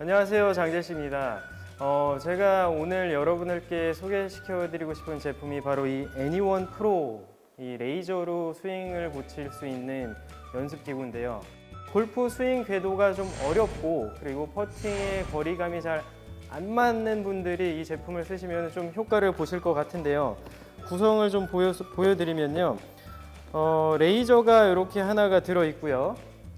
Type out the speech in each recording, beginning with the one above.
안녕하세요, 장재식입니다. 제가 오늘 여러분들께 소개시켜드리고 싶은 제품이 바로 이 애니원 프로, 이 레이저로 스윙을 고칠 수 있는 연습기구인데요. 골프 스윙 궤도가 좀 어렵고 그리고 퍼팅의 거리감이 잘 안 맞는 분들이 이 제품을 쓰시면 좀 효과를 보실 것 같은데요. 구성을 좀 보여드리면요. 레이저가 이렇게 하나가 들어있고요.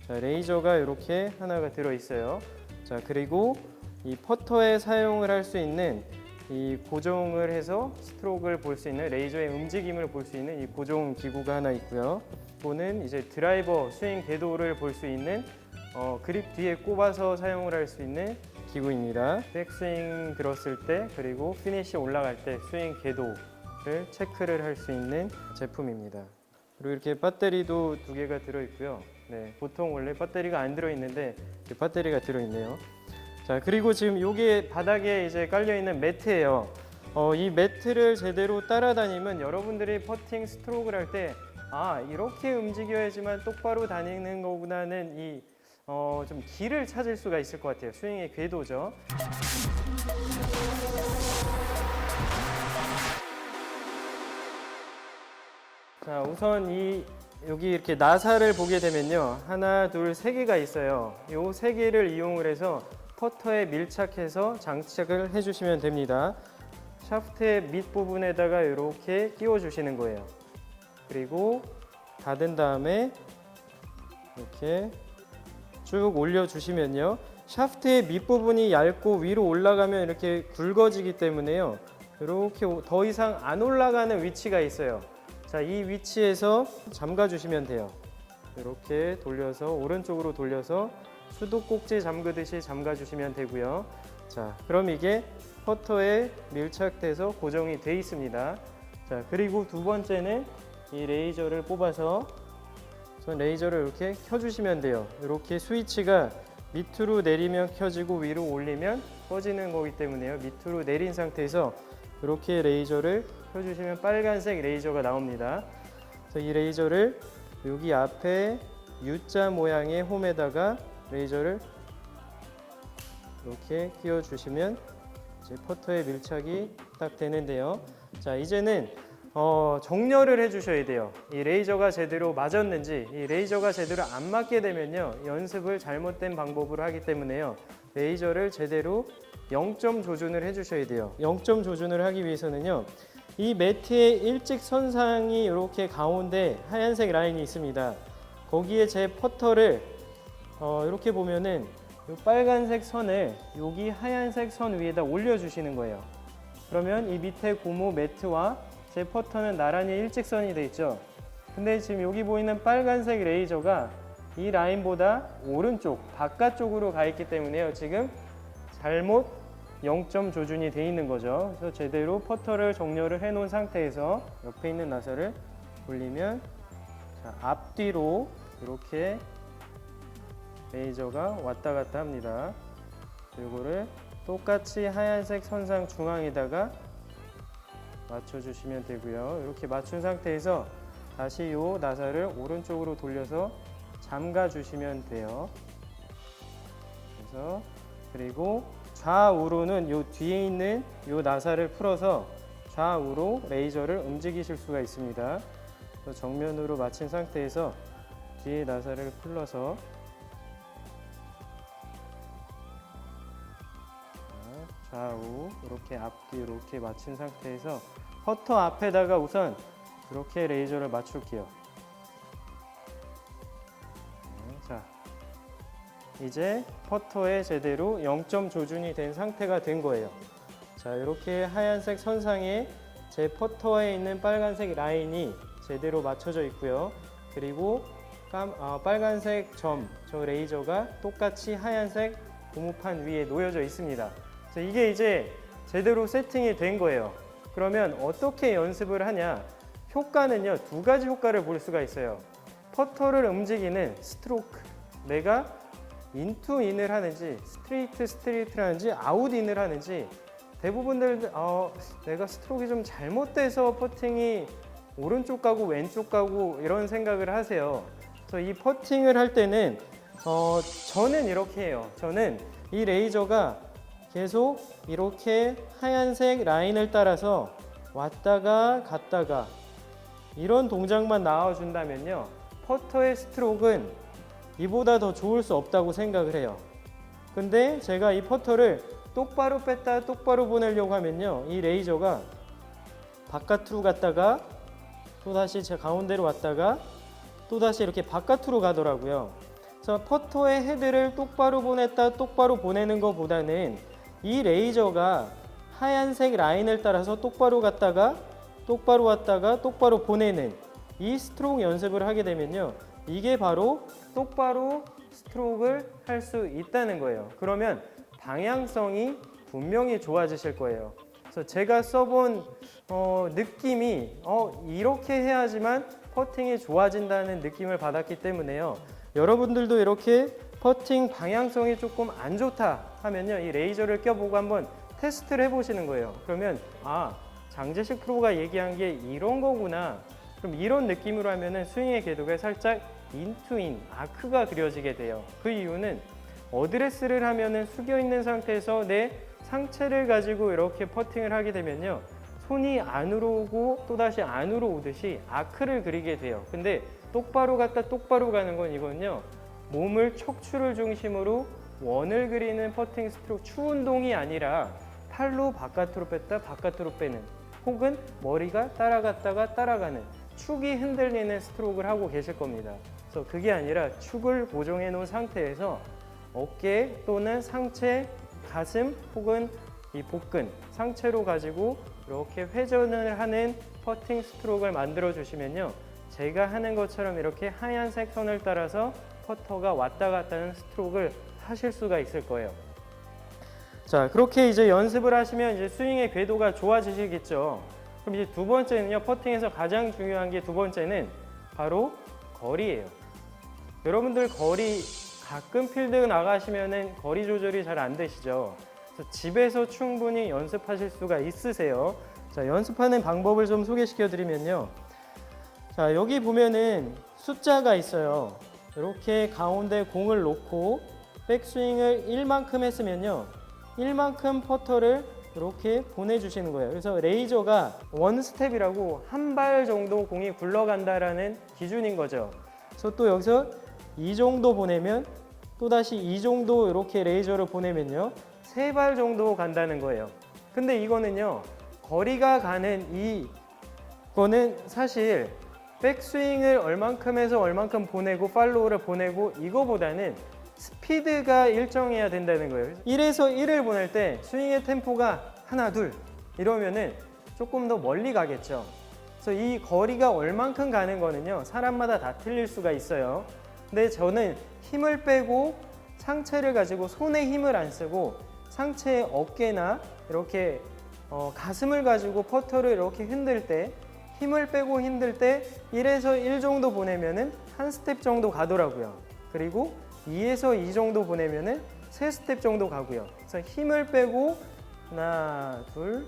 자, 레이저가 이렇게 하나가 들어있어요. 자, 그리고 이 퍼터에 사용을 할 수 있는 이 고정을 해서 스트로크를 볼 수 있는 레이저의 움직임을 볼 수 있는 이 고정 기구가 하나 있고요. 이거는 이제 드라이버 스윙 궤도를 볼 수 있는 그립 뒤에 꼽아서 사용을 할 수 있는 기구입니다. 백스윙 들었을 때 그리고 피니시 올라갈 때 스윙 궤도를 체크를 할 수 있는 제품입니다. 그리고 이렇게 배터리도 두 개가 들어있고요. 네, 보통 원래 배터리가 안 들어있는데 배터리가 들어있네요. 자, 그리고 지금 여기 바닥에 이제 깔려 있는 매트예요. 이 매트를 제대로 따라다니면 여러분들이 퍼팅 스트로크를 할 때 이렇게 움직여야지만 똑바로 다니는 거구나는 이 좀 길을 찾을 수가 있을 것 같아요. 스윙의 궤도죠. 자, 우선 여기 이렇게 나사를 보게 되면요. 하나, 둘, 세 개가 있어요. 이 세 개를 이용을 해서 퍼터에 밀착해서 장착을 해주시면 됩니다. 샤프트의 밑부분에다가 이렇게 끼워 주시는 거예요. 그리고 닫은 다음에 이렇게 쭉 올려주시면요. 샤프트의 밑부분이 얇고 위로 올라가면 이렇게 굵어지기 때문에요. 이렇게 더 이상 안 올라가는 위치가 있어요. 자, 이 위치에서 잠가 주시면 돼요. 이렇게 돌려서 오른쪽으로 돌려서 수도꼭지 잠그듯이 잠가 주시면 되고요. 자, 그럼 이게 퍼터에 밀착돼서 고정이 돼 있습니다. 자, 그리고 두 번째는 이 레이저를 뽑아서 레이저를 이렇게 켜주시면 돼요. 이렇게 스위치가 밑으로 내리면 켜지고 위로 올리면 꺼지는 거기 때문에요. 밑으로 내린 상태에서 이렇게 레이저를 켜주시면 빨간색 레이저가 나옵니다. 그래서 이 레이저를 여기 앞에 U자 모양의 홈에다가 레이저를 이렇게 끼워주시면 이제 퍼터에 밀착이 딱 되는데요. 자, 이제는 정렬을 해주셔야 돼요. 이 레이저가 제대로 맞았는지, 이 레이저가 제대로 안 맞게 되면요, 연습을 잘못된 방법으로 하기 때문에요. 레이저를 제대로 0점 조준을 해주셔야 돼요. 0점 조준을 하기 위해서는요, 이 매트의 일직선상이 이렇게 가운데 하얀색 라인이 있습니다. 거기에 제 퍼터를 이렇게 보면은 이 빨간색 선을 여기 하얀색 선 위에다 올려주시는 거예요. 그러면 이 밑에 고무 매트와 제 퍼터는 나란히 일직선이 돼 있죠. 근데 지금 여기 보이는 빨간색 레이저가 이 라인보다 오른쪽 바깥쪽으로 가 있기 때문에요. 지금 잘못 0점 조준이 돼 있는 거죠. 그래서 제대로 퍼터를 정렬을 해 놓은 상태에서 옆에 있는 나사를 돌리면, 자, 앞뒤로 이렇게 레이저가 왔다 갔다 합니다. 이거를 똑같이 하얀색 선상 중앙에다가 맞춰주시면 되고요. 이렇게 맞춘 상태에서 다시 이 나사를 오른쪽으로 돌려서 잠가 주시면 돼요. 그리고 좌우로는 이 뒤에 있는 이 나사를 풀어서 좌우로 레이저를 움직이실 수가 있습니다. 정면으로 맞춘 상태에서 뒤에 나사를 풀러서 좌우 이렇게 앞뒤 이렇게 맞춘 상태에서 퍼터 앞에다가 우선 이렇게 레이저를 맞출게요. 자, 이제 퍼터에 제대로 0점 조준이 된 상태가 된 거예요. 자, 이렇게 하얀색 선상에 제 퍼터에 있는 빨간색 라인이 제대로 맞춰져 있고요. 그리고 빨간색 저 레이저가 똑같이 하얀색 고무판 위에 놓여져 있습니다. 자, 이게 이제 제대로 세팅이 된 거예요. 그러면 어떻게 연습을 하냐? 효과는요, 두 가지 효과를 볼 수가 있어요. 퍼터를 움직이는 스트로크, 내가 인투 인을 하는지 스트레이트를 하는지 아웃 인을 하는지, 대부분들 내가 스트로크가 좀 잘못돼서 퍼팅이 오른쪽 가고 왼쪽 가고 이런 생각을 하세요. 그래서 이 퍼팅을 할 때는 저는 이렇게 해요. 저는 이 레이저가 계속 이렇게 하얀색 라인을 따라서 왔다가 갔다가 이런 동작만 나와준다면요, 퍼터의 스트로크는 이보다 더 좋을 수 없다고 생각을 해요. 근데 제가 이 퍼터를 똑바로 뺐다 똑바로 보내려고 하면요, 이 레이저가 바깥으로 갔다가 또다시 제 가운데로 왔다가 또다시 이렇게 바깥으로 가더라고요. 그래서 퍼터의 헤드를 똑바로 보냈다 똑바로 보내는 것보다는 이 레이저가 하얀색 라인을 따라서 똑바로 갔다가 똑바로 왔다가 똑바로 보내는 이 스트로크 연습을 하게 되면요, 이게 바로 똑바로 스트로크를 할 수 있다는 거예요. 그러면 방향성이 분명히 좋아지실 거예요. 그래서 제가 써본 느낌이 이렇게 해야지만 퍼팅이 좋아진다는 느낌을 받았기 때문에요, 여러분들도 이렇게 퍼팅 방향성이 조금 안 좋다 하면요, 이 레이저를 껴보고 한번 테스트를 해보시는 거예요. 그러면 장재식 프로가 얘기한 게 이런 거구나. 그럼 이런 느낌으로 하면은 스윙의 궤도가 살짝 인투인, 아크가 그려지게 돼요. 그 이유는 어드레스를 하면은 숙여 있는 상태에서 내 상체를 가지고 이렇게 퍼팅을 하게 되면요, 손이 안으로 오고 또다시 안으로 오듯이 아크를 그리게 돼요. 근데 똑바로 갔다 똑바로 가는 건 이건요, 몸을 척추를 중심으로 원을 그리는 퍼팅 스트로크 추 운동이 아니라 팔로 바깥으로 뺐다 바깥으로 빼는, 혹은 머리가 따라갔다가 따라가는 축이 흔들리는 스트로크를 하고 계실 겁니다. 그래서 그게 아니라 축을 고정해 놓은 상태에서 어깨 또는 상체, 가슴 혹은 이 복근, 상체로 가지고 이렇게 회전을 하는 퍼팅 스트로크를 만들어 주시면요, 제가 하는 것처럼 이렇게 하얀색 선을 따라서 퍼터가 왔다 갔다 하는 스트로크를 하실 수가 있을 거예요. 자, 그렇게 이제 연습을 하시면 이제 스윙의 궤도가 좋아지시겠죠. 그럼 이제 두 번째는요, 퍼팅에서 가장 중요한 게 두 번째는 바로 거리예요. 여러분들 거리, 가끔 필드 나가시면은 거리 조절이 잘 안 되시죠. 그래서 집에서 충분히 연습하실 수가 있으세요. 자, 연습하는 방법을 좀 소개시켜 드리면요, 자, 여기 보면은 숫자가 있어요. 이렇게 가운데 공을 놓고 백스윙을 1만큼 했으면요, 1만큼 퍼터를 이렇게 보내주시는 거예요. 그래서 레이저가 원 스텝이라고 한 발 정도 공이 굴러간다라는 기준인 거죠. 그래서 또 여기서 이 정도 보내면 또다시 이 정도 이렇게 레이저를 보내면요, 세 발 정도 간다는 거예요. 근데 이거는요, 거리가 가는 이거는 사실 백스윙을 얼만큼 해서 얼만큼 보내고 팔로우를 보내고 이거보다는 스피드가 일정해야 된다는 거예요. 1에서 1을 보낼 때 스윙의 템포가 하나, 둘 이러면은 조금 더 멀리 가겠죠. 그래서 이 거리가 얼만큼 가는 거는요, 사람마다 다 틀릴 수가 있어요. 근데 저는 힘을 빼고 상체를 가지고 손에 힘을 안 쓰고 상체의 어깨나 이렇게 가슴을 가지고 퍼터를 이렇게 흔들 때 힘을 빼고 흔들 때 1에서 1 정도 보내면은 한 스텝 정도 가더라고요. 그리고 2에서 2 정도 보내면은 3스텝 정도 가고요. 그래서 힘을 빼고 하나, 둘,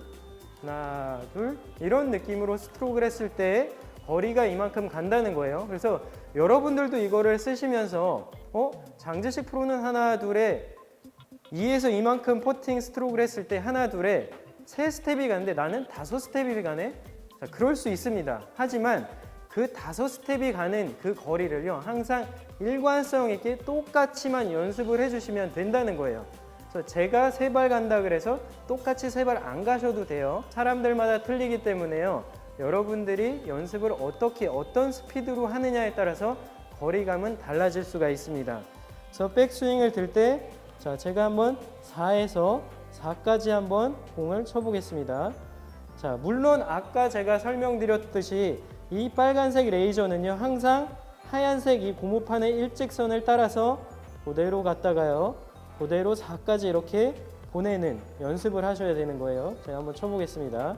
하나, 둘 이런 느낌으로 스트로크를 했을 때 거리가 이만큼 간다는 거예요. 그래서 여러분들도 이거를 쓰시면서 장재식 프로는 하나, 둘에 2에서 이만큼 퍼팅 스트로크를 했을 때 하나, 둘에 3스텝이 가는데 나는 5스텝이 가네? 자, 그럴 수 있습니다. 하지만 그 5스텝이 가는 그 거리를요, 항상 일관성 있게 똑같이만 연습을 해주시면 된다는 거예요. 그래서 제가 3발 간다 그래서 똑같이 3발 안 가셔도 돼요. 사람들마다 틀리기 때문에요, 여러분들이 연습을 어떤 스피드로 하느냐에 따라서 거리감은 달라질 수가 있습니다. 그래서 백스윙을 들 때 제가 한번 4에서 4까지 한번 공을 쳐보겠습니다. 자, 물론 아까 제가 설명드렸듯이 이 빨간색 레이저는요, 항상 하얀색 이 고무판의 일직선을 따라서 그대로 갔다가요, 그대로 4까지 이렇게 보내는 연습을 하셔야 되는 거예요. 제가 한번 쳐보겠습니다.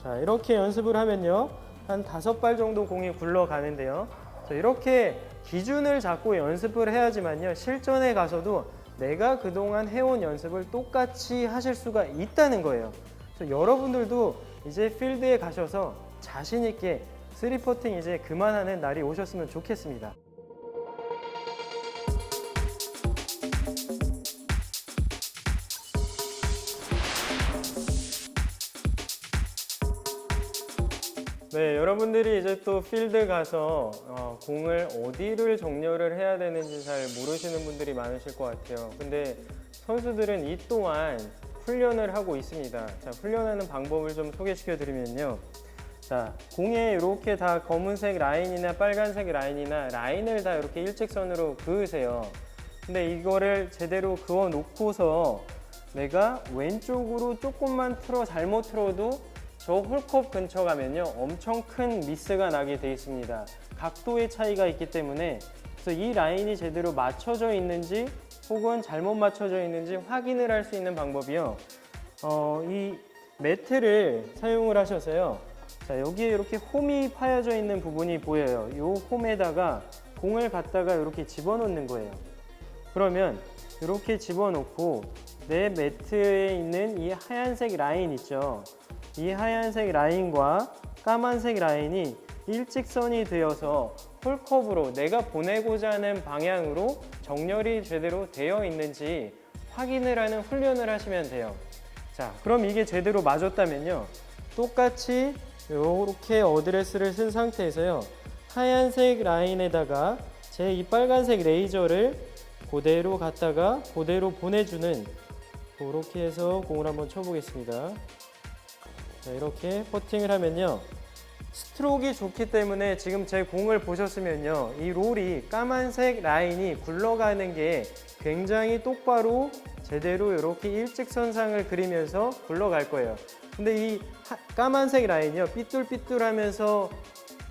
자, 이렇게 연습을 하면요, 한 5발 정도 공이 굴러가는데요. 이렇게 기준을 잡고 연습을 해야지만요, 실전에 가서도 내가 그동안 해온 연습을 똑같이 하실 수가 있다는 거예요. 그래서 여러분들도 이제 필드에 가셔서 자신 있게 3퍼팅 이제 그만하는 날이 오셨으면 좋겠습니다. 네, 여러분들이 이제 또 필드 가서 공을 어디를 정렬을 해야 되는지 잘 모르시는 분들이 많으실 것 같아요. 근데 선수들은 이 또한 훈련을 하고 있습니다. 자, 훈련하는 방법을 좀 소개시켜 드리면요. 자, 공에 이렇게 다 검은색 라인이나 빨간색 라인이나 라인을 다 이렇게 일직선으로 그으세요. 근데 이거를 제대로 그어 놓고서 내가 왼쪽으로 조금만 잘못 틀어도 저 홀컵 근처 가면요 엄청 큰 미스가 나게 돼 있습니다. 각도의 차이가 있기 때문에 그래서 이 라인이 제대로 맞춰져 있는지 혹은 잘못 맞춰져 있는지 확인을 할 수 있는 방법이요. 이 매트를 사용을 하셔서요. 자, 여기에 이렇게 홈이 파여져 있는 부분이 보여요. 이 홈에다가 공을 갖다가 이렇게 집어넣는 거예요. 그러면 이렇게 집어넣고 내 매트에 있는 이 하얀색 라인 있죠. 이 하얀색 라인과 까만색 라인이 일직선이 되어서 홀컵으로 내가 보내고자 하는 방향으로 정렬이 제대로 되어 있는지 확인을 하는 훈련을 하시면 돼요. 자, 그럼 이게 제대로 맞았다면요. 똑같이 이렇게 어드레스를 쓴 상태에서요. 하얀색 라인에다가 제 이 빨간색 레이저를 그대로 갖다가 그대로 보내주는 그렇게 해서 공을 한번 쳐보겠습니다. 자, 이렇게 퍼팅을 하면요. 스트로크가 좋기 때문에 지금 제 공을 보셨으면요. 이 롤이 까만색 라인이 굴러가는 게 굉장히 똑바로 제대로 이렇게 일직선상을 그리면서 굴러갈 거예요. 근데 이 까만색 라인이요. 삐뚤삐뚤하면서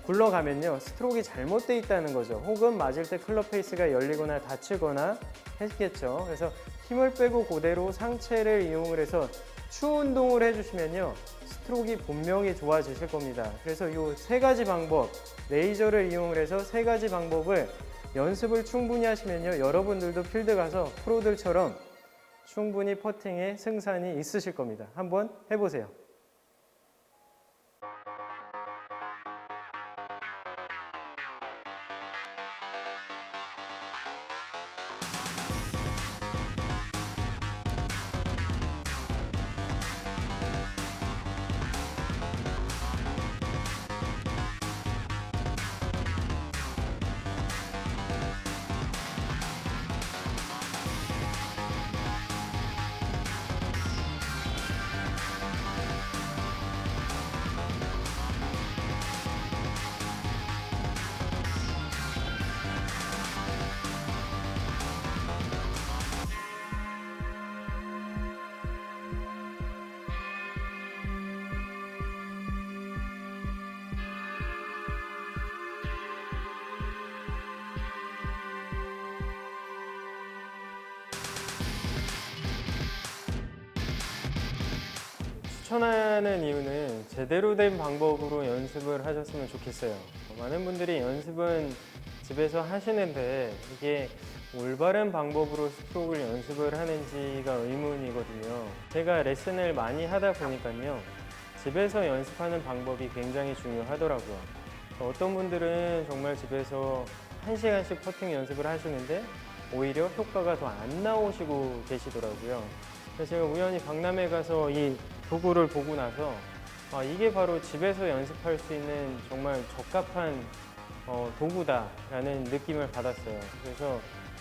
굴러가면요. 스트로크가 잘못되어 있다는 거죠. 혹은 맞을 때 클럽 페이스가 열리거나 닫히거나 했겠죠. 그래서 힘을 빼고 그대로 상체를 이용을 해서 추 운동을 해주시면요. 스트로크가 분명히 좋아지실 겁니다. 그래서 이 세 가지 방법, 레이저를 이용을 해서 세 가지 방법을 연습을 충분히 하시면요. 여러분들도 필드 가서 프로들처럼 충분히 퍼팅에 승산이 있으실 겁니다. 한번 해보세요. 추천하는 이유는 제대로 된 방법으로 연습을 하셨으면 좋겠어요. 많은 분들이 연습은 집에서 하시는데 이게 올바른 방법으로 스트로크를 연습을 하는지가 의문이거든요. 제가 레슨을 많이 하다 보니까요. 집에서 연습하는 방법이 굉장히 중요하더라고요. 어떤 분들은 정말 집에서 1시간씩 퍼팅 연습을 하시는데 오히려 효과가 더 안 나오시고 계시더라고요. 그래서 제가 우연히 박람회 가서 이 도구를 보고 나서 이게 바로 집에서 연습할 수 있는 정말 적합한 도구다라는 느낌을 받았어요. 그래서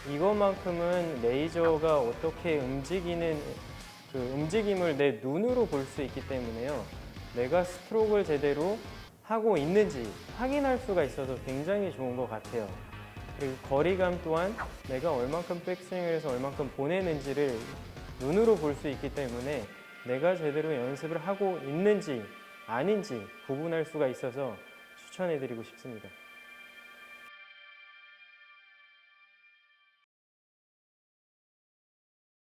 이것만큼은 레이저가 어떻게 움직이는 그 움직임을 내 눈으로 볼 수 있기 때문에요. 내가 스트로크를 제대로 하고 있는지 확인할 수가 있어서 굉장히 좋은 것 같아요. 그리고 거리감 또한 내가 얼만큼 백스윙을 해서 얼만큼 보내는지를 눈으로 볼 수 있기 때문에 내가 제대로 연습을 하고 있는지 아닌지 구분할 수가 있어서 추천해드리고 싶습니다.